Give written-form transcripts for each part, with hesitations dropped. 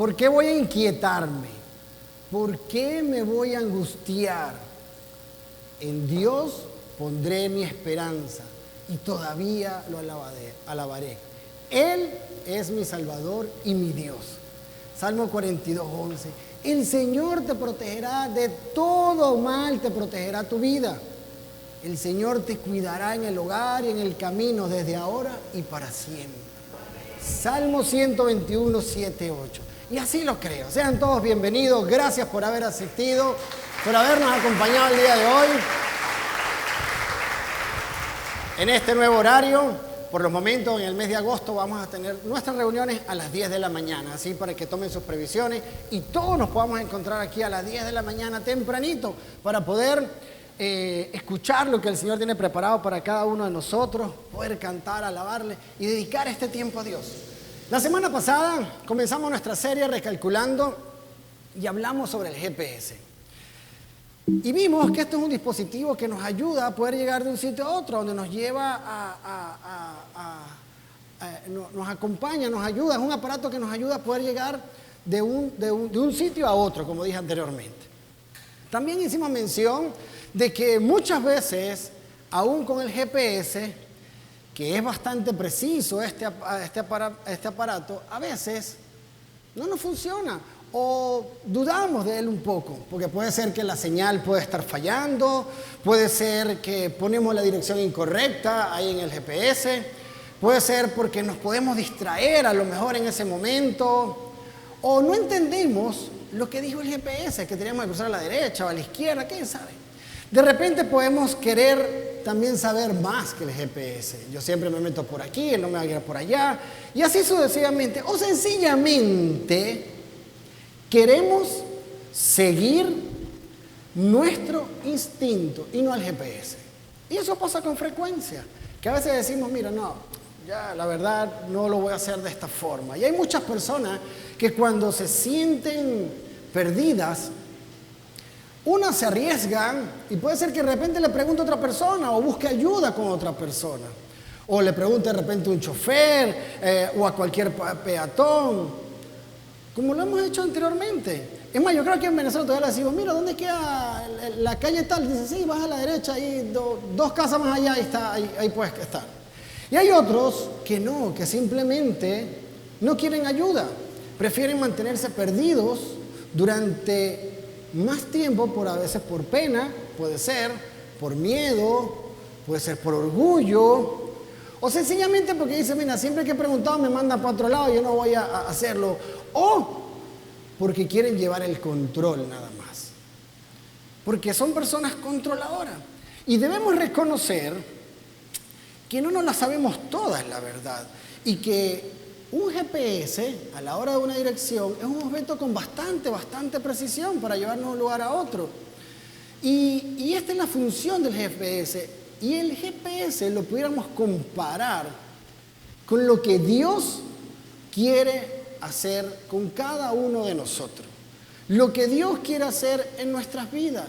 ¿Por qué voy a inquietarme? ¿Por qué me voy a angustiar? En Dios pondré mi esperanza y todavía lo alabaré. Él es mi Salvador y mi Dios. Salmo 42:11. El Señor te protegerá de todo mal, te protegerá tu vida. El Señor te cuidará en el hogar y en el camino desde ahora y para siempre. Salmo 121, 7, 8. Y así lo creo. Sean todos bienvenidos. Gracias por haber asistido, por habernos acompañado el día de hoy. En este nuevo horario, por los momentos, en el mes de agosto, vamos a tener nuestras reuniones a las 10 de la mañana, así para que tomen sus previsiones y todos nos podamos encontrar aquí a las 10 de la mañana tempranito para poder escuchar lo que el Señor tiene preparado para cada uno de nosotros, poder cantar, alabarle y dedicar este tiempo a Dios. La semana pasada comenzamos nuestra serie Recalculando y hablamos sobre el GPS. Y vimos que esto es un dispositivo que nos ayuda a poder llegar de un sitio a otro, donde nos lleva nos acompaña, nos ayuda. Es un aparato que nos ayuda a poder llegar de un sitio a otro, como dije anteriormente. También hicimos mención de que muchas veces, aún con el GPS, que es bastante preciso este aparato, a veces no nos funciona. O dudamos de él un poco, porque puede ser que la señal puede estar fallando, puede ser que ponemos la dirección incorrecta ahí en el GPS, puede ser porque nos podemos distraer a lo mejor en ese momento, o no entendemos lo que dijo el GPS, que teníamos que cruzar a la derecha o a la izquierda, quién sabe. De repente podemos querer también saber más que el GPS. Yo siempre me meto por aquí, él no me va a guiar por allá, y así sucesivamente, o sencillamente queremos seguir nuestro instinto y no al GPS. Y eso pasa con frecuencia, que a veces decimos, mira, no, ya la verdad no lo voy a hacer de esta forma. Y hay muchas personas que cuando se sienten perdidas, unas se arriesgan y puede ser que de repente le pregunte a otra persona o busque ayuda con otra persona. O le pregunte de repente a un chofer o a cualquier peatón, como lo hemos hecho anteriormente. Es más, yo creo que en Venezuela todavía le decimos, mira, ¿dónde queda la calle tal? Dice, sí, vas a la derecha, ahí dos casas más allá, ahí puedes estar. Y hay otros que no, que simplemente no quieren ayuda. Prefieren mantenerse perdidos durante más tiempo, a veces por pena, puede ser, por miedo, puede ser por orgullo, o sencillamente porque dice, mira, siempre que he preguntado me manda para otro lado, yo no voy a hacerlo. O porque quieren llevar el control nada más. Porque son personas controladoras. Y debemos reconocer que no nos la sabemos todas, la verdad. Y que un GPS, a la hora de una dirección, es un objeto con bastante precisión para llevarnos de un lugar a otro. Y esta es la función del GPS. Y el GPS lo pudiéramos comparar con lo que Dios quiere hacer con cada uno de nosotros. Lo que Dios quiere hacer en nuestras vidas,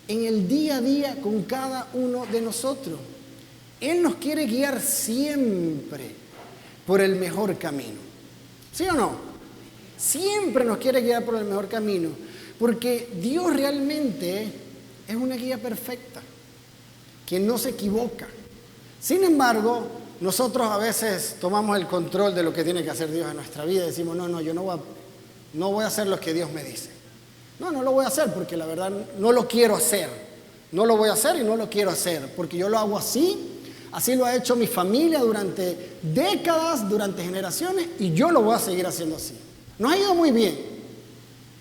en el día a día con cada uno de nosotros. Él nos quiere guiar siempre por el mejor camino. ¿Sí o no? Siempre nos quiere guiar por el mejor camino, porque Dios realmente es una guía perfecta, que no se equivoca. Sin embargo, nosotros a veces tomamos el control de lo que tiene que hacer Dios en nuestra vida y decimos, no, yo no voy a hacer lo que Dios me dice. No lo voy a hacer porque la verdad no lo quiero hacer. No lo voy a hacer y no lo quiero hacer porque yo lo hago así lo ha hecho mi familia durante décadas, durante generaciones y yo lo voy a seguir haciendo así. Nos ha ido muy bien,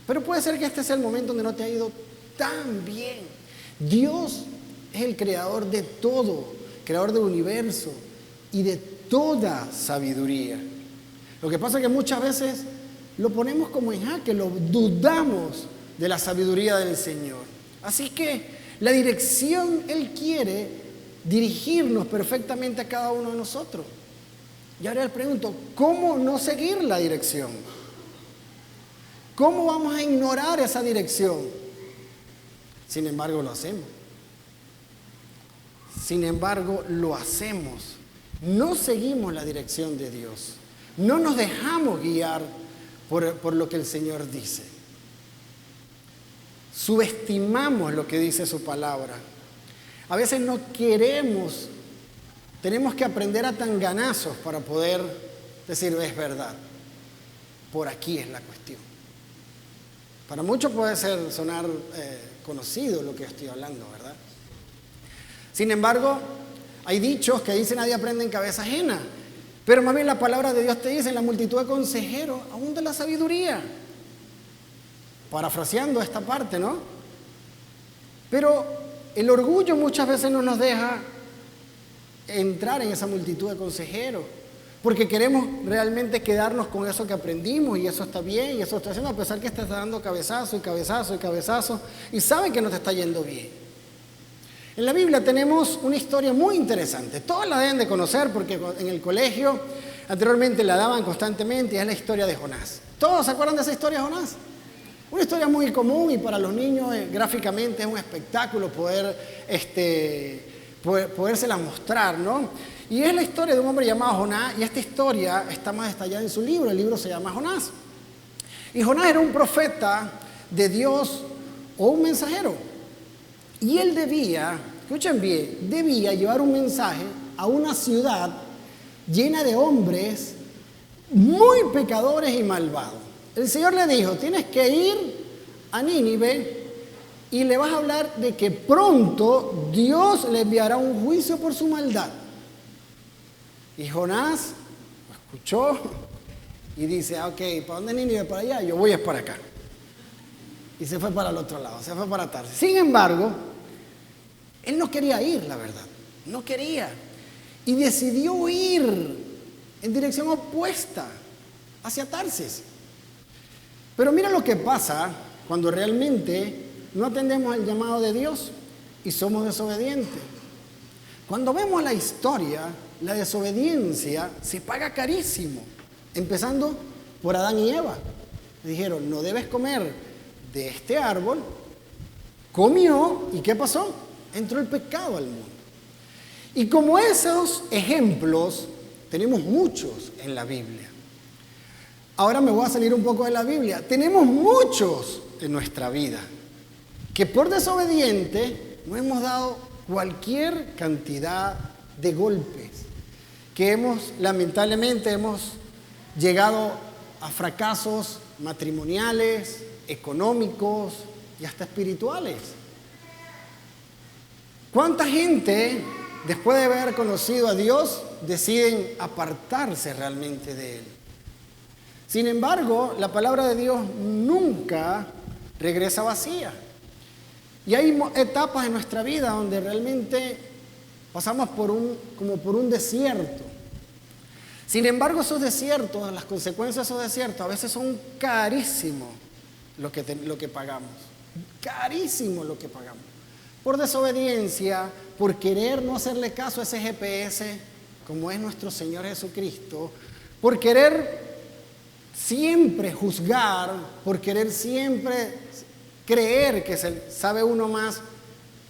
pero puede ser que este sea el momento donde no te ha ido tan bien. Dios es el creador de todo, creador del universo y de toda sabiduría. Lo que pasa es que muchas veces lo ponemos como en jaque, lo dudamos de la sabiduría del Señor. Así que la dirección, Él quiere dirigirnos perfectamente a cada uno de nosotros. Y ahora le pregunto, ¿cómo no seguir la dirección? ¿Cómo vamos a ignorar esa dirección? Sin embargo, lo hacemos. Sin embargo, lo hacemos. No seguimos la dirección de Dios. No nos dejamos guiar por lo que el Señor dice. Subestimamos lo que dice su palabra. A veces no queremos, tenemos que aprender a tanganazos para poder decir, es verdad, por aquí es la cuestión. Para muchos puede sonar conocido lo que estoy hablando, ¿verdad? Sin embargo, hay dichos que dicen nadie aprende en cabeza ajena, pero más bien la palabra de Dios te dice en la multitud de consejeros, aún de la sabiduría. Parafraseando esta parte, ¿no? Pero el orgullo muchas veces no nos deja entrar en esa multitud de consejeros, porque queremos realmente quedarnos con eso que aprendimos y eso está bien y eso está haciendo, a pesar que te está dando cabezazo y cabezazo y cabezazo y saben que no te está yendo bien. En la Biblia tenemos una historia muy interesante, todos la deben de conocer porque en el colegio anteriormente la daban constantemente y es la historia de Jonás. ¿Todos se acuerdan de esa historia de Jonás? Una historia muy común y para los niños gráficamente es un espectáculo podérsela mostrar, ¿no? Y es la historia de un hombre llamado Jonás y esta historia está más detallada en su libro, el libro se llama Jonás. Y Jonás era un profeta de Dios o un mensajero. Y él escuchen bien, debía llevar un mensaje a una ciudad llena de hombres muy pecadores y malvados. El Señor le dijo, tienes que ir a Nínive y le vas a hablar de que pronto Dios le enviará un juicio por su maldad. Y Jonás lo escuchó y dice, ok, ¿para dónde es Nínive? Para allá, yo voy es para acá. Y se fue para el otro lado, se fue para Tarsis. Sin embargo, él no quería ir, la verdad, no quería. Y decidió ir en dirección opuesta, hacia Tarsis. Pero mira lo que pasa cuando realmente no atendemos al llamado de Dios y somos desobedientes. Cuando vemos la historia, la desobediencia se paga carísimo, empezando por Adán y Eva. Le dijeron, no debes comer de este árbol. Comió, ¿y qué pasó? Entró el pecado al mundo. Y como esos ejemplos, tenemos muchos en la Biblia. Ahora me voy a salir un poco de la Biblia. Tenemos muchos en nuestra vida que por desobediente nos hemos dado cualquier cantidad de golpes, que lamentablemente hemos llegado a fracasos matrimoniales, económicos y hasta espirituales. ¿Cuánta gente, después de haber conocido a Dios, deciden apartarse realmente de Él? Sin embargo, la palabra de Dios nunca regresa vacía. Y hay etapas en nuestra vida donde realmente pasamos como por un desierto. Sin embargo, esos desiertos, las consecuencias de esos desiertos, a veces son carísimos lo que pagamos. Carísimo lo que pagamos. Por desobediencia, por querer no hacerle caso a ese GPS, como es nuestro Señor Jesucristo, por querer siempre juzgar, por querer siempre creer que sabe uno más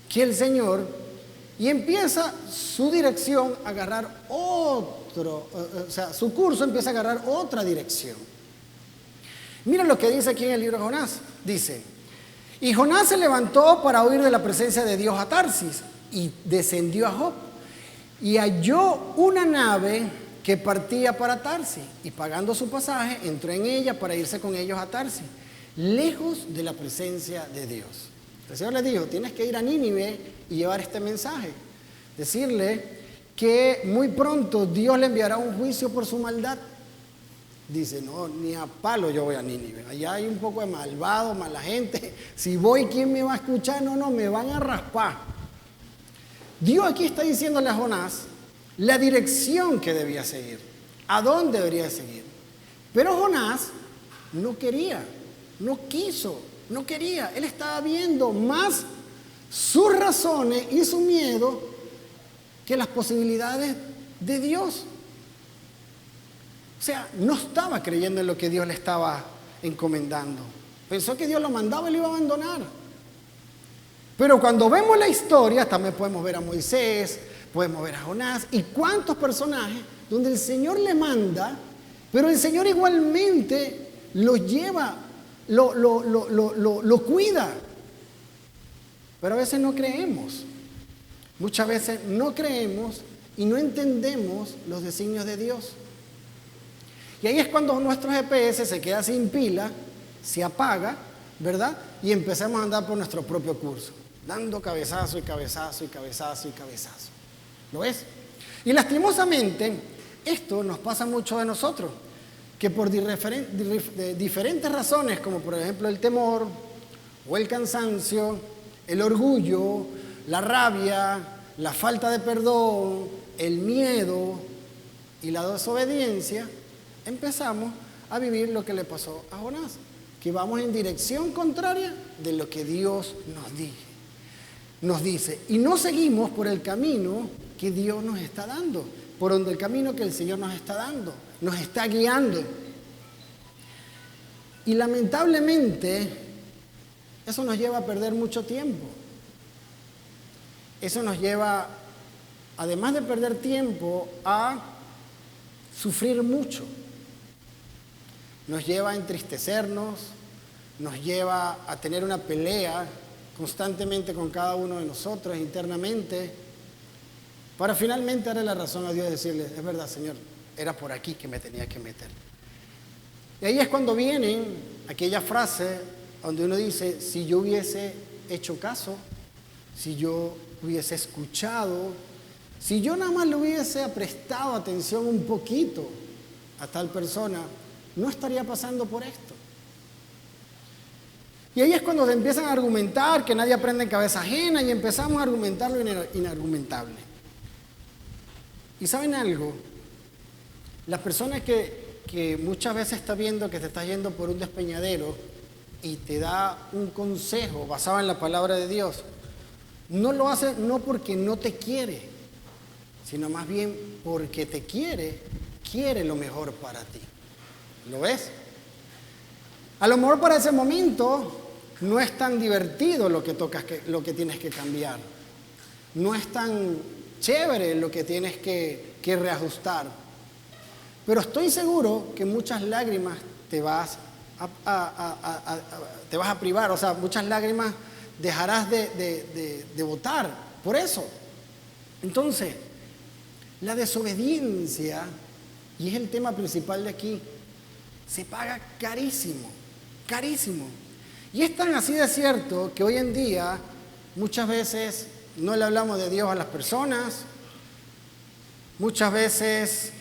que el Señor, y empieza su dirección a agarrar su curso empieza a agarrar otra dirección. Mira lo que dice aquí en el libro de Jonás. Dice, y Jonás se levantó para huir de la presencia de Dios a Tarsis y descendió a Jope y halló una nave que partía para Tarsis y pagando su pasaje entró en ella para irse con ellos a Tarsis, lejos de la presencia de Dios. El Señor le dijo, tienes que ir a Nínive y llevar este mensaje, decirle que muy pronto Dios le enviará un juicio por su maldad. Dice, no, ni a palo yo voy a Nínive, allá hay un poco de malvado, mala gente, si voy, ¿quién me va a escuchar? No, me van a raspar. Dios aquí está diciéndole a Jonás la dirección que debía seguir, a dónde debería seguir. Pero Jonás no quería, no quiso, no quería. Él estaba viendo más sus razones y su miedo que las posibilidades de Dios. O sea, no estaba creyendo en lo que Dios le estaba encomendando. Pensó que Dios lo mandaba y lo iba a abandonar. Pero cuando vemos la historia, también podemos ver a Moisés, podemos ver a Jonás y cuántos personajes donde el Señor le manda, pero el Señor igualmente lo lleva, lo cuida. Pero a veces no creemos. Muchas veces no creemos y no entendemos los designios de Dios. Y ahí es cuando nuestro GPS se queda sin pila, se apaga, ¿verdad? Y empezamos a andar por nuestro propio curso, dando cabezazo y cabezazo y cabezazo y cabezazo. ¿Lo ves? Y lastimosamente, esto nos pasa mucho de nosotros, que por diferentes razones, como por ejemplo el temor, o el cansancio, el orgullo, la rabia, la falta de perdón, el miedo y la desobediencia, empezamos a vivir lo que le pasó a Jonás, que vamos en dirección contraria de lo que Dios nos dice. Y no seguimos por el camino que Dios nos está dando, por donde el camino que el Señor nos está dando, nos está guiando. Y lamentablemente, eso nos lleva a perder mucho tiempo. Eso nos lleva, además de perder tiempo, a sufrir mucho. Nos lleva a entristecernos, nos lleva a tener una pelea constantemente con cada uno de nosotros internamente, para finalmente darle la razón a Dios y decirle, es verdad, Señor, era por aquí que me tenía que meter. Y ahí es cuando vienen aquella frase donde uno dice, si yo hubiese hecho caso, si yo hubiese escuchado, si yo nada más le hubiese prestado atención un poquito a tal persona, no estaría pasando por esto. Y ahí es cuando se empiezan a argumentar que nadie aprende en cabeza ajena y empezamos a argumentar lo inargumentable. ¿Y saben algo? La persona que muchas veces está viendo que te estás yendo por un despeñadero y te da un consejo basado en la palabra de Dios, no lo hace no porque no te quiere, sino más bien porque te quiere lo mejor para ti. ¿Lo ves? A lo mejor para ese momento no es tan divertido lo que tienes que cambiar. No es tan chévere lo que tienes que reajustar. Pero estoy seguro que muchas lágrimas te vas a privar. O sea, muchas lágrimas dejarás de botar por eso. Entonces, la desobediencia, y es el tema principal de aquí, se paga carísimo, carísimo. Y es tan así de cierto que hoy en día muchas veces no le hablamos de Dios a las personas, muchas veces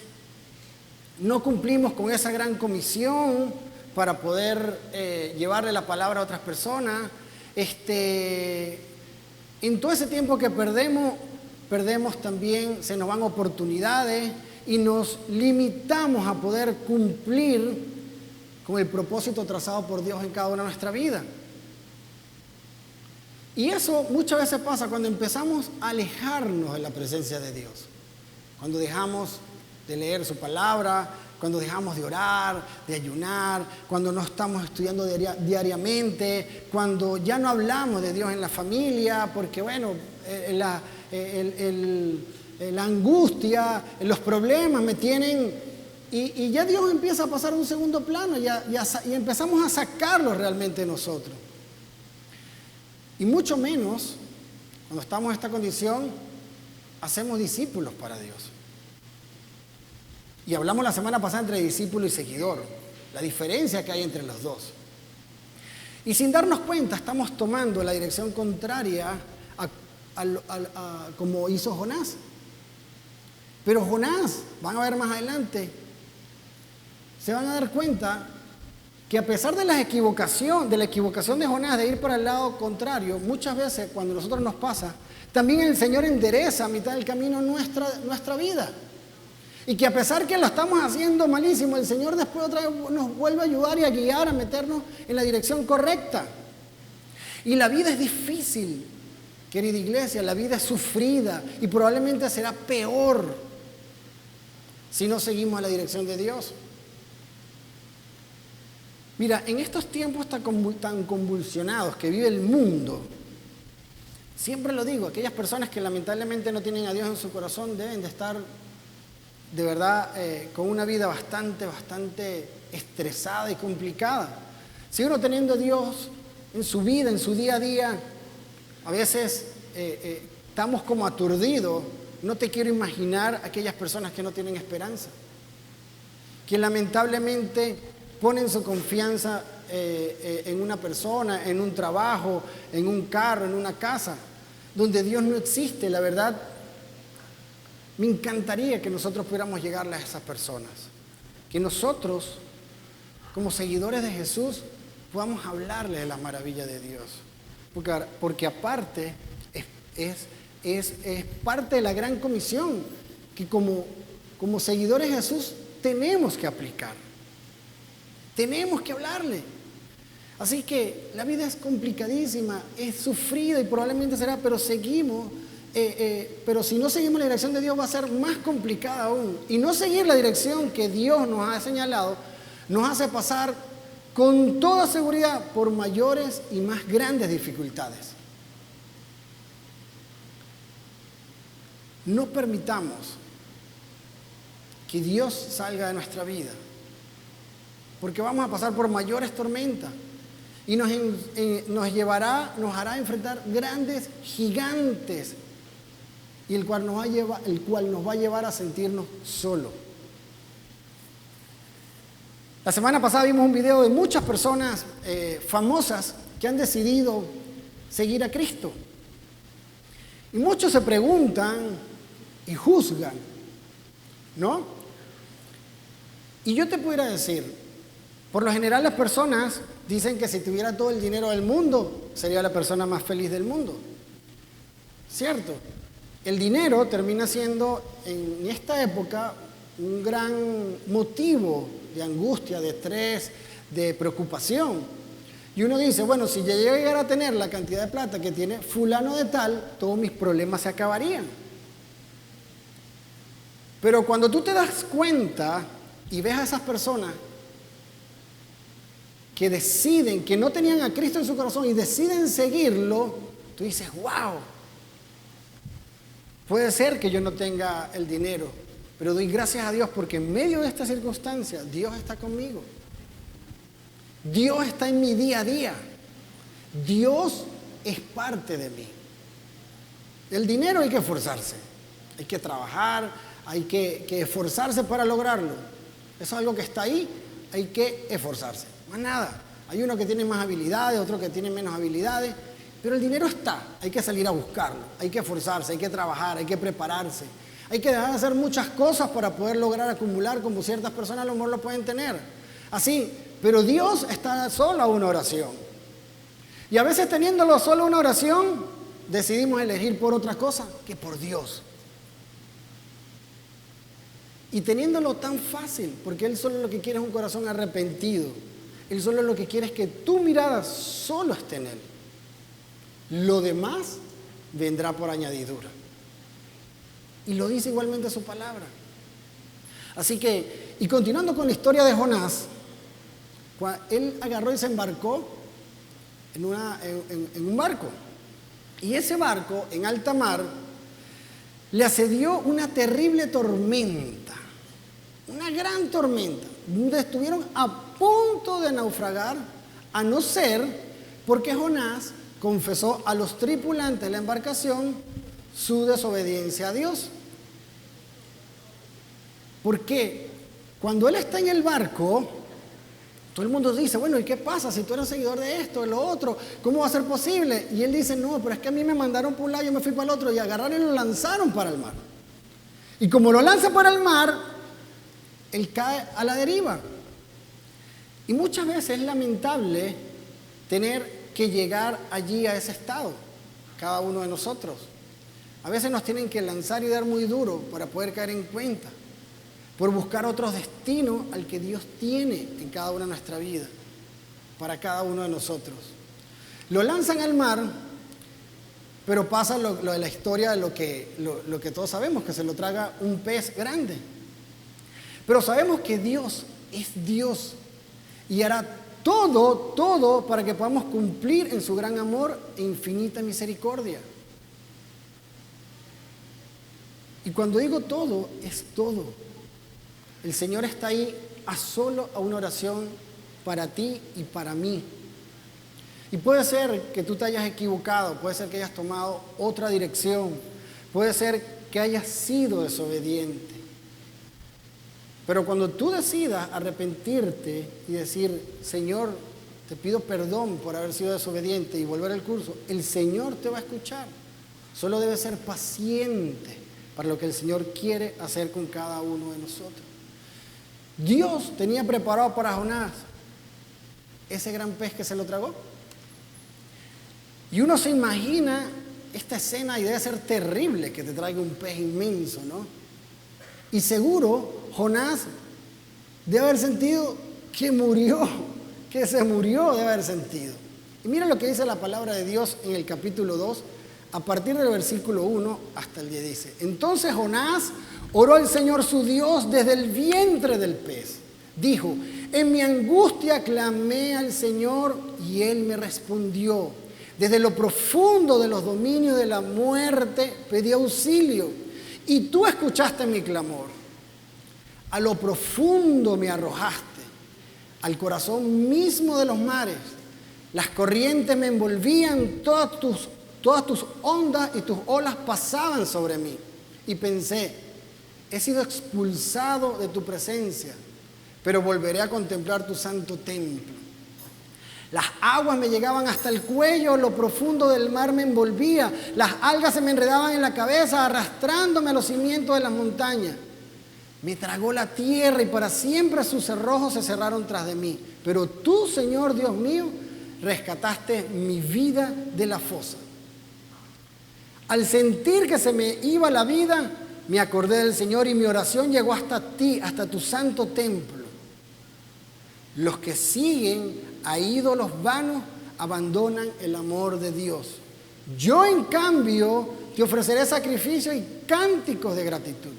no cumplimos con esa gran comisión para poder llevarle la palabra a otras personas. En todo ese tiempo que perdemos también, se nos van oportunidades y nos limitamos a poder cumplir con el propósito trazado por Dios en cada una de nuestra vida. Y eso muchas veces pasa cuando empezamos a alejarnos de la presencia de Dios. Cuando dejamos de leer su palabra, cuando dejamos de orar, de ayunar, cuando no estamos estudiando diariamente, cuando ya no hablamos de Dios en la familia, porque bueno, la angustia, los problemas me tienen... Y ya Dios empieza a pasar a un segundo plano y empezamos a sacarlo realmente de nosotros. Y mucho menos, cuando estamos en esta condición, hacemos discípulos para Dios. Y hablamos la semana pasada entre discípulo y seguidor, la diferencia que hay entre los dos. Y sin darnos cuenta, estamos tomando la dirección contraria a como hizo Jonás. Pero Jonás, van a ver más adelante, se van a dar cuenta que a pesar de la equivocación de Jonás de ir para el lado contrario, muchas veces cuando a nosotros nos pasa, también el Señor endereza a mitad del camino nuestra vida. Y que a pesar que lo estamos haciendo malísimo, el Señor después otra vez nos vuelve a ayudar y a guiar, a meternos en la dirección correcta. Y la vida es difícil, querida iglesia, la vida es sufrida y probablemente será peor si no seguimos la dirección de Dios. Mira, en estos tiempos tan convulsionados que vive el mundo, siempre lo digo, aquellas personas que lamentablemente no tienen a Dios en su corazón deben de estar de verdad con una vida bastante estresada y complicada. Si uno teniendo a Dios en su vida, en su día a día, a veces estamos como aturdidos. No te quiero imaginar aquellas personas que no tienen esperanza, que lamentablemente ponen su confianza en una persona, en un trabajo, en un carro, en una casa, donde Dios no existe. La verdad, me encantaría que nosotros pudiéramos llegarle a esas personas, que nosotros, como seguidores de Jesús, podamos hablarles de la maravilla de Dios, porque aparte es parte de la gran comisión que como seguidores de Jesús tenemos que aplicar. Tenemos que hablarle. Así que la vida es complicadísima, es sufrida y probablemente será, pero pero si no seguimos la dirección de Dios va a ser más complicada aún. Y no seguir la dirección que Dios nos ha señalado nos hace pasar con toda seguridad por mayores y más grandes dificultades. No permitamos que Dios salga de nuestra vida, porque vamos a pasar por mayores tormentas y nos hará enfrentar grandes gigantes, y el cual nos va a llevar a sentirnos solos. La semana pasada vimos un video de muchas personas famosas que han decidido seguir a Cristo. Y muchos se preguntan y juzgan, ¿no? Y yo te pudiera decir, por lo general las personas dicen que si tuviera todo el dinero del mundo, sería la persona más feliz del mundo. ¿Cierto? El dinero termina siendo en esta época un gran motivo de angustia, de estrés, de preocupación. Y uno dice, bueno, si yo llegara a tener la cantidad de plata que tiene fulano de tal, todos mis problemas se acabarían. Pero cuando tú te das cuenta y ves a esas personas que deciden, que no tenían a Cristo en su corazón y deciden seguirlo, tú dices, wow, puede ser que yo no tenga el dinero, pero doy gracias a Dios porque en medio de esta circunstancia Dios está conmigo. Dios está en mi día a día. Dios es parte de mí. El dinero hay que esforzarse, hay que trabajar, hay que esforzarse para lograrlo. Eso es algo que está ahí, hay que esforzarse. Más nada. Hay uno que tiene más habilidades, otro que tiene menos habilidades, pero el dinero está, hay que salir a buscarlo, hay que esforzarse, hay que trabajar, hay que prepararse. Hay que dejar de hacer muchas cosas para poder lograr acumular, como ciertas personas a lo mejor lo pueden tener. Así, pero Dios está solo a una oración. Y a veces teniéndolo solo una oración, decidimos elegir por otra cosa que por Dios. Y teniéndolo tan fácil, porque Él solo lo que quiere es un corazón arrepentido. Él solo lo que quiere es que tu mirada solo esté en Él. Lo demás vendrá por añadidura. Y lo dice igualmente su palabra. Así que, y continuando con la historia de Jonás, él agarró y se embarcó en un barco. Y ese barco, en alta mar, le asedió una terrible tormenta. Una gran tormenta, donde estuvieron a punto de naufragar, a no ser porque Jonás confesó a los tripulantes de la embarcación su desobediencia a Dios. Porque cuando él está en el barco, todo el mundo dice, bueno, ¿y qué pasa si tú eres seguidor de esto, de lo otro? ¿Cómo va a ser posible? Y él dice, no, pero es que a mí me mandaron por un lado, yo me fui para el otro, y agarraron y lo lanzaron para el mar. Y como lo lanza para el mar, él cae a la deriva. Y muchas veces es lamentable tener que llegar allí a ese estado, cada uno de nosotros. A veces nos tienen que lanzar y dar muy duro para poder caer en cuenta, por buscar otros destinos al que Dios tiene en cada una de nuestra vida, para cada uno de nosotros. Lo lanzan al mar, pero pasa lo de la historia de lo que todos sabemos, que se lo traga un pez grande. Pero sabemos que Dios es Dios y hará todo para que podamos cumplir en su gran amor e infinita misericordia. Y cuando digo todo, es todo. El Señor está ahí solo a una oración para ti y para mí. Y puede ser que tú te hayas equivocado, puede ser que hayas tomado otra dirección, puede ser que hayas sido desobediente. Pero cuando tú decidas arrepentirte y decir, Señor, te pido perdón por haber sido desobediente y volver al curso, el Señor te va a escuchar. Solo debes ser paciente para lo que el Señor quiere hacer con cada uno de nosotros. Dios tenía preparado para Jonás ese gran pez que se lo tragó. Y uno se imagina esta escena y debe ser terrible que te traiga un pez inmenso, ¿no? Y seguro Jonás debe haber sentido que murió, que se murió, debe haber sentido. Y mira lo que dice la palabra de Dios en el capítulo 2, a partir del versículo 1 hasta el 10 dice: Entonces Jonás oró al Señor su Dios desde el vientre del pez. Dijo: En mi angustia clamé al Señor y Él me respondió. Desde lo profundo de los dominios de la muerte pedí auxilio y tú escuchaste mi clamor. A lo profundo me arrojaste, al corazón mismo de los mares. Las corrientes me envolvían, todas tus ondas y tus olas pasaban sobre mí. Y pensé: he sido expulsado de tu presencia, pero volveré a contemplar tu santo templo. Las aguas me llegaban hasta el cuello, lo profundo del mar me envolvía, las algas se me enredaban en la cabeza, arrastrándome a los cimientos de las montañas. Me tragó la tierra y para siempre sus cerrojos se cerraron tras de mí. Pero tú, Señor Dios mío, rescataste mi vida de la fosa. Al sentir que se me iba la vida, me acordé del Señor y mi oración llegó hasta ti, hasta tu santo templo. Los que siguen a ídolos vanos abandonan el amor de Dios. Yo, en cambio, te ofreceré sacrificios y cánticos de gratitud.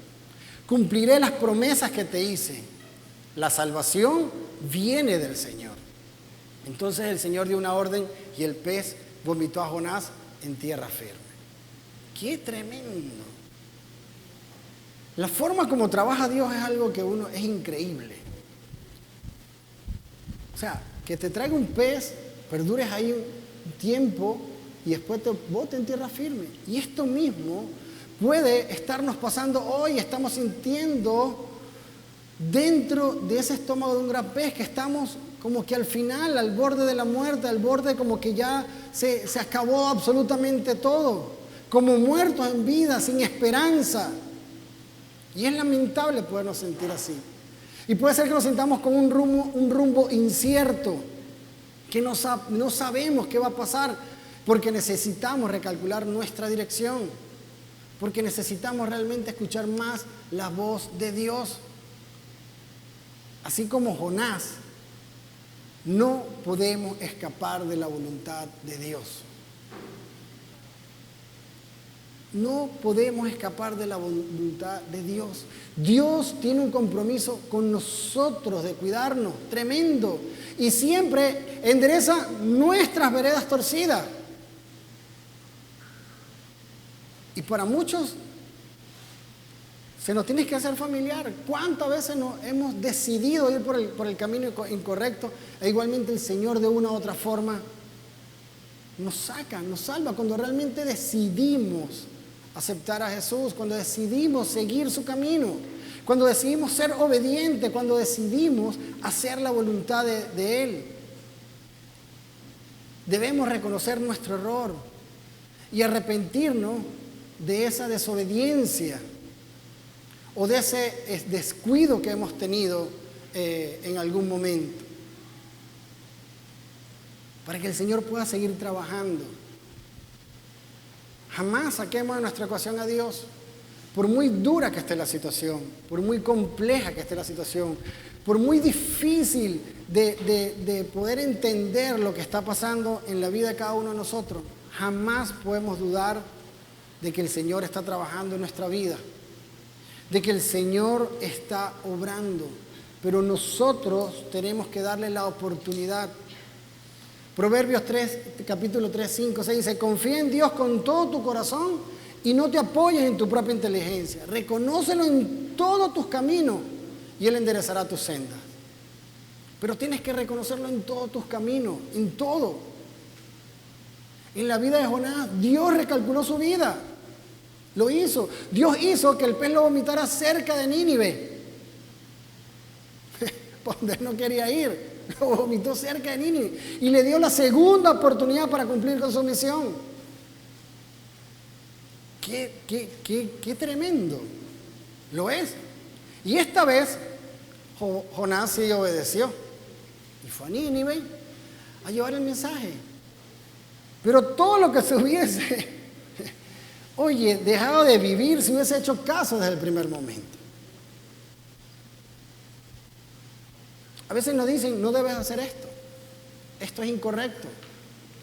Cumpliré las promesas que te hice. La salvación viene del Señor. Entonces el Señor dio una orden y el pez vomitó a Jonás en tierra firme. ¡Qué tremendo! La forma como trabaja Dios es algo que es increíble. O sea, que te traiga un pez, perdures ahí un tiempo y después te bote en tierra firme. Y esto mismo puede estarnos pasando hoy. Estamos sintiendo dentro de ese estómago de un gran pez que estamos como que al final, al borde de la muerte, al borde como que ya se acabó absolutamente todo. Como muertos en vida, sin esperanza. Y es lamentable podernos sentir así. Y puede ser que nos sintamos con un rumbo incierto, que no sabemos qué va a pasar, porque necesitamos recalcular nuestra dirección, porque necesitamos realmente escuchar más la voz de Dios. Así como Jonás, no podemos escapar de la voluntad de Dios. No podemos escapar de la voluntad de Dios. Dios tiene un compromiso con nosotros de cuidarnos, tremendo. Y siempre endereza nuestras veredas torcidas. Y para muchos se nos tiene que hacer familiar. ¿Cuántas veces nos hemos decidido ir por el camino incorrecto? E igualmente el Señor de una u otra forma nos saca, nos salva cuando realmente decidimos aceptar a Jesús, cuando decidimos seguir su camino, cuando decidimos ser obedientes, cuando decidimos hacer la voluntad de Él. Debemos reconocer nuestro error y arrepentirnos de esa desobediencia o de ese descuido que hemos tenido en algún momento, para que el Señor pueda seguir trabajando. Jamás saquemos de nuestra ecuación a Dios, por muy dura que esté la situación, por muy compleja que esté la situación, por muy difícil de poder entender lo que está pasando en la vida de cada uno de nosotros. Jamás podemos dudar de que el Señor está trabajando en nuestra vida, de que el Señor está obrando, pero nosotros tenemos que darle la oportunidad. Proverbios 3, capítulo 3, 5, 6 dice: confía en Dios con todo tu corazón y no te apoyes en tu propia inteligencia. Reconócelo en todos tus caminos y Él enderezará tus sendas. Pero tienes que reconocerlo en todos tus caminos, en todo. En la vida de Jonás, Dios recalculó su vida. Lo hizo. Dios hizo que el pez lo vomitara cerca de Nínive. Por donde no quería ir. Lo vomitó cerca de Nínive. Y le dio la segunda oportunidad para cumplir con su misión. Qué tremendo. Lo es. Y esta vez Jonás sí obedeció. Y fue a Nínive a llevar el mensaje. Pero todo lo que se hubiese, dejado de vivir, se hubiese hecho caso desde el primer momento. A veces nos dicen, no debes hacer esto. Esto es incorrecto.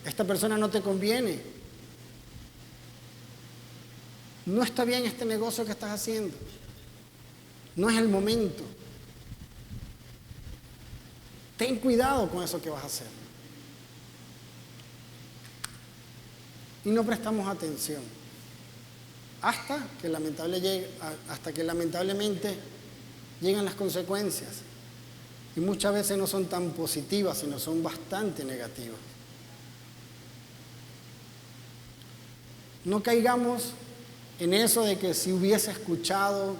Esta persona no te conviene. No está bien este negocio que estás haciendo. No es el momento. Ten cuidado con eso que vas a hacer. Y no prestamos atención. Hasta que lamentablemente llegan las consecuencias. Y muchas veces no son tan positivas, sino son bastante negativas. No caigamos en eso de que si hubiese escuchado,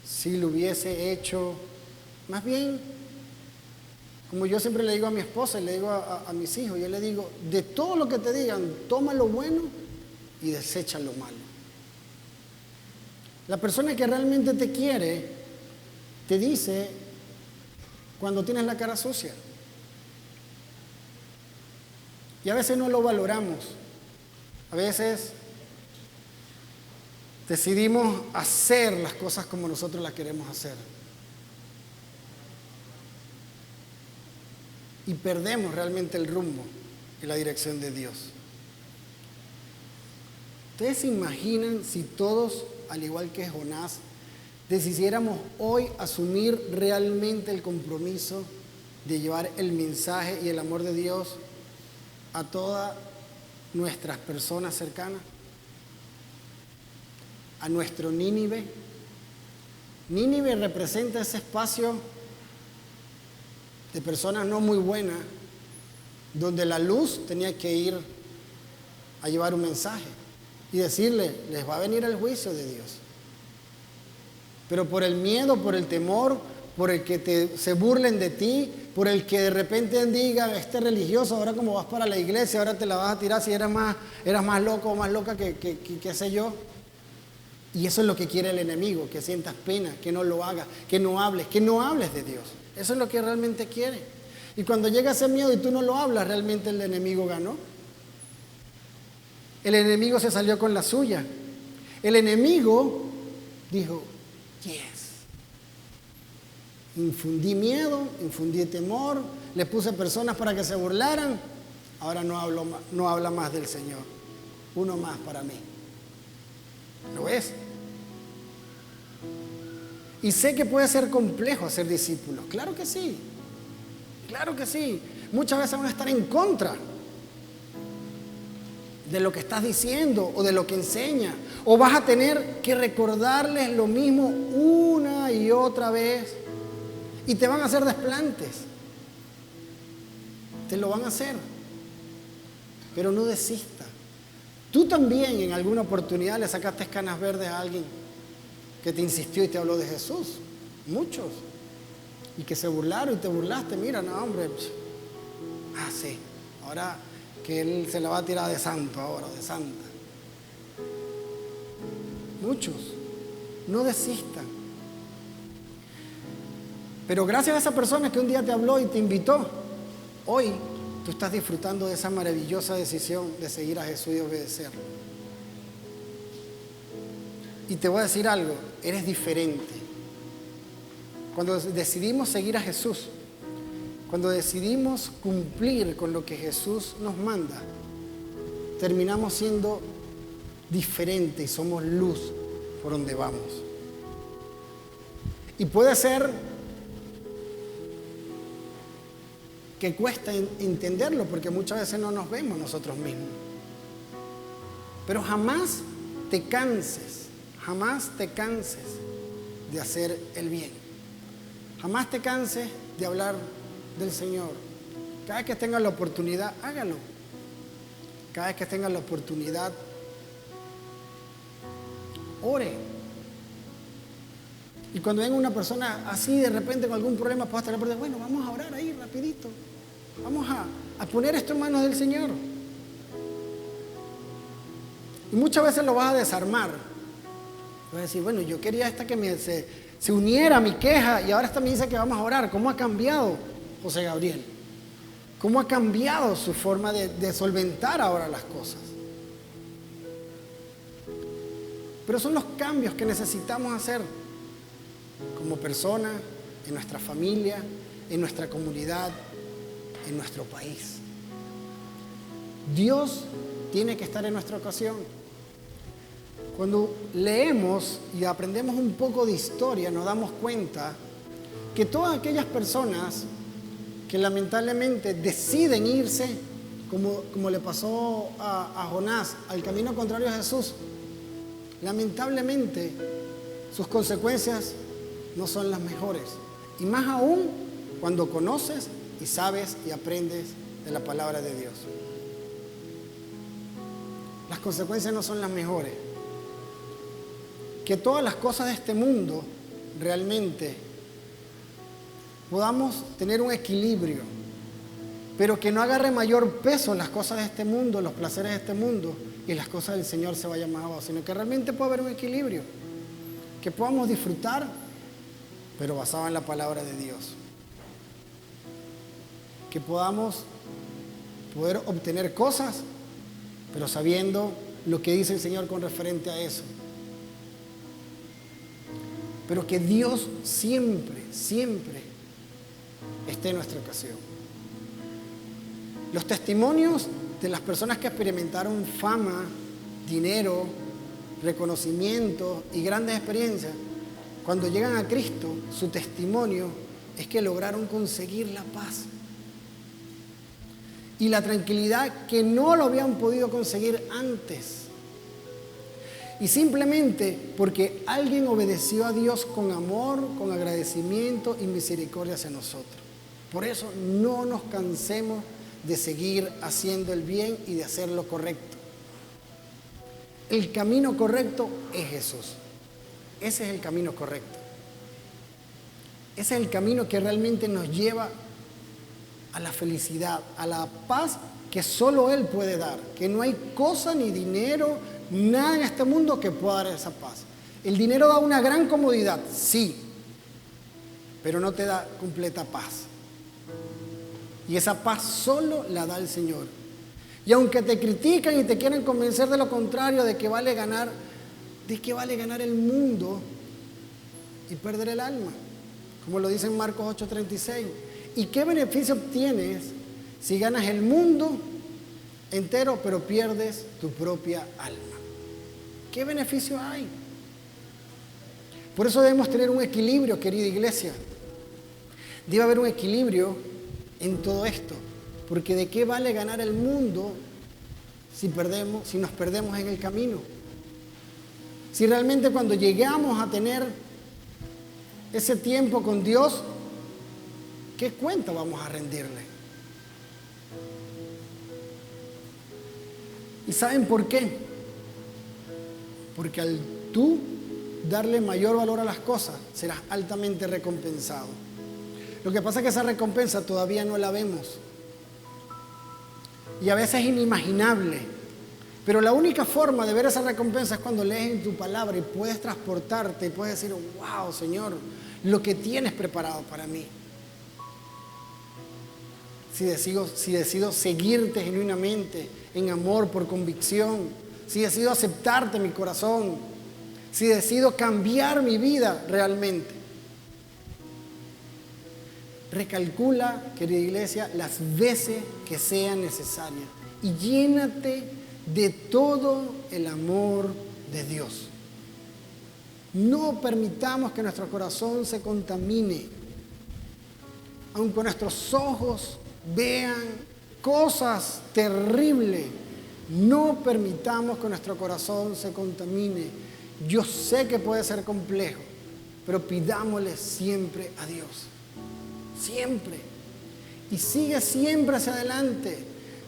si lo hubiese hecho. Más bien, como yo siempre le digo a mi esposa y le digo a mis hijos, yo le digo, de todo lo que te digan, toma lo bueno y desecha lo malo. La persona que realmente te quiere, te dice cuando tienes la cara sucia. Y a veces no lo valoramos. A veces decidimos hacer las cosas como nosotros las queremos hacer. Y perdemos realmente el rumbo y la dirección de Dios. ¿Ustedes se imaginan si todos, al igual que Jonás, decidiéramos hoy asumir realmente el compromiso de llevar el mensaje y el amor de Dios a todas nuestras personas cercanas? A nuestro Nínive. Nínive representa ese espacio de personas no muy buenas, donde la luz tenía que ir a llevar un mensaje y decirle, les va a venir el juicio de Dios. Pero por el miedo, por el temor, por el que se burlen de ti, por el que de repente digan, este religioso, ahora como vas para la iglesia, ahora te la vas a tirar si eras más loco o más loca que qué sé yo. Y eso es lo que quiere el enemigo, que sientas pena, que no lo hagas, que no hables de Dios. Eso es lo que realmente quiere. Y cuando llega ese miedo y tú no lo hablas, realmente el enemigo ganó. El enemigo se salió con la suya. El enemigo dijo, yes. Infundí miedo, infundí temor, le puse personas para que se burlaran. Ahora no habla más del Señor. Uno más para mí. ¿Lo ves? Y sé que puede ser complejo ser discípulos. Claro que sí. Claro que sí. Muchas veces van a estar en contra de lo que estás diciendo o de lo que enseña. O vas a tener que recordarles lo mismo una y otra vez. Y te van a hacer desplantes. Te lo van a hacer. Pero no desistas. Tú también en alguna oportunidad le sacaste canas verdes a alguien que te insistió y te habló de Jesús. Muchos. Y que se burlaron y te burlaste. Mira, no, hombre. Sí. Ahora que él se la va a tirar de santo ahora, de santa. Muchos. No desistan. Pero gracias a esa persona que un día te habló y te invitó, hoy tú estás disfrutando de esa maravillosa decisión de seguir a Jesús y obedecerlo. Y te voy a decir algo, eres diferente. Cuando decidimos seguir a Jesús, cuando decidimos cumplir con lo que Jesús nos manda, terminamos siendo diferentes y somos luz por donde vamos. Y puede ser que cuesta entenderlo porque muchas veces no nos vemos nosotros mismos. Pero jamás te canses de hacer el bien. Jamás te canses de hablar del Señor. Cada vez que tengas la oportunidad, hágalo. Cada vez que tengas la oportunidad, ore. Y cuando venga una persona así de repente con algún problema, puedas estar por bueno, vamos a orar ahí rapidito. Vamos a poner esto en manos del Señor. Y muchas veces lo vas a desarmar. Vas a decir, bueno, yo quería que se uniera a mi queja y ahora esta me dice que vamos a orar. ¿Cómo ha cambiado José Gabriel? ¿Cómo ha cambiado su forma de solventar ahora las cosas? Pero son los cambios que necesitamos hacer como persona, en nuestra familia, en nuestra comunidad, en nuestro país. Dios tiene que estar en nuestra ocasión. Cuando leemos y aprendemos un poco de historia, nos damos cuenta que todas aquellas personas que lamentablemente deciden irse, como le pasó a Jonás, al camino contrario a Jesús, lamentablemente sus consecuencias no son las mejores. Y más aún cuando conoces y sabes y aprendes de la palabra de Dios. Las consecuencias no son las mejores. Que todas las cosas de este mundo realmente podamos tener un equilibrio, pero que no agarre mayor peso las cosas de este mundo, los placeres de este mundo y las cosas del Señor se vayan más abajo, sino que realmente pueda haber un equilibrio, que podamos disfrutar, pero basado en la palabra de Dios, que podamos poder obtener cosas, pero sabiendo lo que dice el Señor con referente a eso. Pero que Dios siempre, siempre esté en nuestra ocasión. Los testimonios de las personas que experimentaron fama, dinero, reconocimiento y grandes experiencias, cuando llegan a Cristo, su testimonio es que lograron conseguir la paz y la tranquilidad que no lo habían podido conseguir antes. Y simplemente porque alguien obedeció a Dios con amor, con agradecimiento y misericordia hacia nosotros. Por eso no nos cansemos de seguir haciendo el bien y de hacer lo correcto. El camino correcto es Jesús. Ese es el camino correcto. Ese es el camino que realmente nos lleva a la felicidad, a la paz que solo Él puede dar. Que no hay cosa ni dinero, nada en este mundo que pueda dar esa paz. El dinero da una gran comodidad, sí, pero no te da completa paz. Y esa paz solo la da el Señor. Y aunque te critican y te quieren convencer de lo contrario, ¿de qué vale ganar el mundo y perder el alma? Como lo dice en Marcos 8:36. ¿Y qué beneficio obtienes si ganas el mundo entero pero pierdes tu propia alma? ¿Qué beneficio hay? Por eso debemos tener un equilibrio, querida iglesia. Debe haber un equilibrio en todo esto. Porque ¿de qué vale ganar el mundo si nos perdemos en el camino? Si realmente cuando llegamos a tener ese tiempo con Dios, ¿qué cuenta vamos a rendirle? ¿Y saben por qué? Porque al tú darle mayor valor a las cosas, serás altamente recompensado. Lo que pasa es que esa recompensa todavía no la vemos. Y a veces es inimaginable. Pero la única forma de ver esa recompensa es cuando lees en tu palabra y puedes transportarte y puedes decir, wow, Señor, lo que tienes preparado para mí. Si decido seguirte genuinamente, en amor, por convicción, si decido aceptarte en mi corazón, si decido cambiar mi vida realmente. Recalcula, querida iglesia, las veces que sean necesarias y llénate de todo el amor de Dios. No permitamos que nuestro corazón se contamine, aunque nuestros ojos vean cosas terribles. No permitamos que nuestro corazón se contamine. Yo sé que puede ser complejo, pero pidámosle siempre a Dios. Siempre. Y sigue siempre hacia adelante.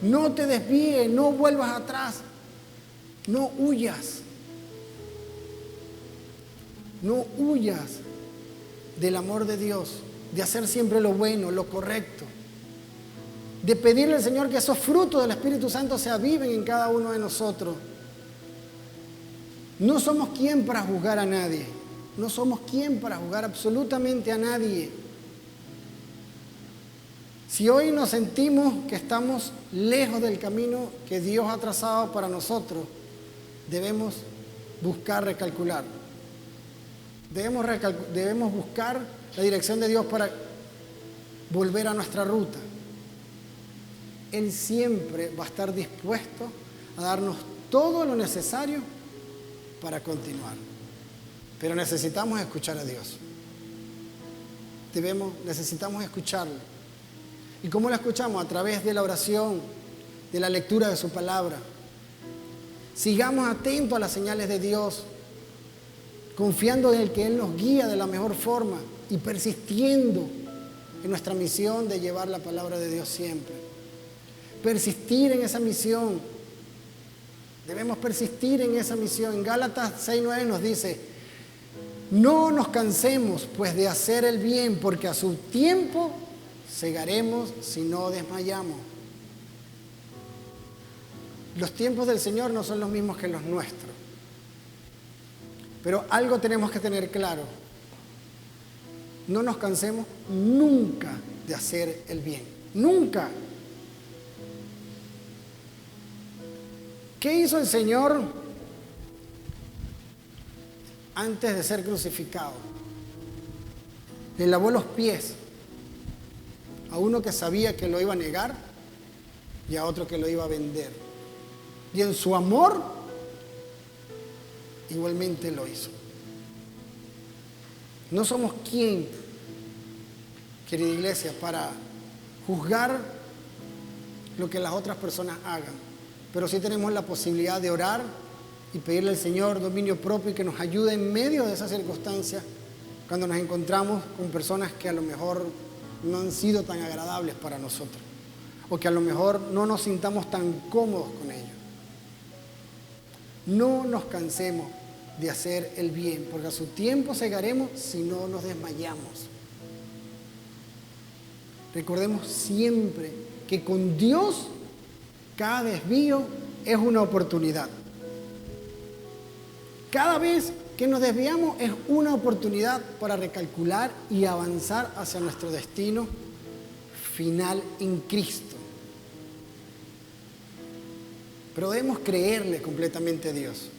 No te desvíes, no vuelvas atrás. No huyas. No huyas del amor de Dios, de hacer siempre lo bueno, lo correcto, de pedirle al Señor que esos frutos del Espíritu Santo se aviven en cada uno de nosotros. No somos quien para juzgar a nadie. No somos quien para juzgar absolutamente a nadie. Si hoy nos sentimos que estamos lejos del camino que Dios ha trazado para nosotros, debemos buscar recalcular. Debemos buscar la dirección de Dios para volver a nuestra ruta. Él siempre va a estar dispuesto a darnos todo lo necesario para continuar. Pero necesitamos escuchar a Dios. Necesitamos escucharlo. ¿Y cómo lo escuchamos? A través de la oración, de la lectura de su palabra. Sigamos atentos a las señales de Dios, confiando en el que Él nos guía de la mejor forma y persistiendo en nuestra misión de llevar la palabra de Dios siempre. Persistir en esa misión. Debemos persistir en esa misión. En Gálatas 6:9 nos dice: no nos cansemos pues de hacer el bien, porque a su tiempo segaremos si no desmayamos. Los tiempos del Señor no son los mismos que los nuestros. Pero algo tenemos que tener claro: no nos cansemos nunca de hacer el bien. Nunca. ¿Qué hizo el Señor antes de ser crucificado? Le lavó los pies a uno que sabía que lo iba a negar y a otro que lo iba a vender. Y en su amor, igualmente lo hizo. No somos quien, querida iglesia, para juzgar lo que las otras personas hagan, pero sí tenemos la posibilidad de orar y pedirle al Señor dominio propio y que nos ayude en medio de esas circunstancias cuando nos encontramos con personas que a lo mejor no han sido tan agradables para nosotros o que a lo mejor no nos sintamos tan cómodos con ellos. No nos cansemos de hacer el bien, porque a su tiempo segaremos si no nos desmayamos. Recordemos siempre que con Dios cada desvío es una oportunidad. Cada vez que nos desviamos es una oportunidad para recalcular y avanzar hacia nuestro destino final en Cristo. Pero debemos creerle completamente a Dios.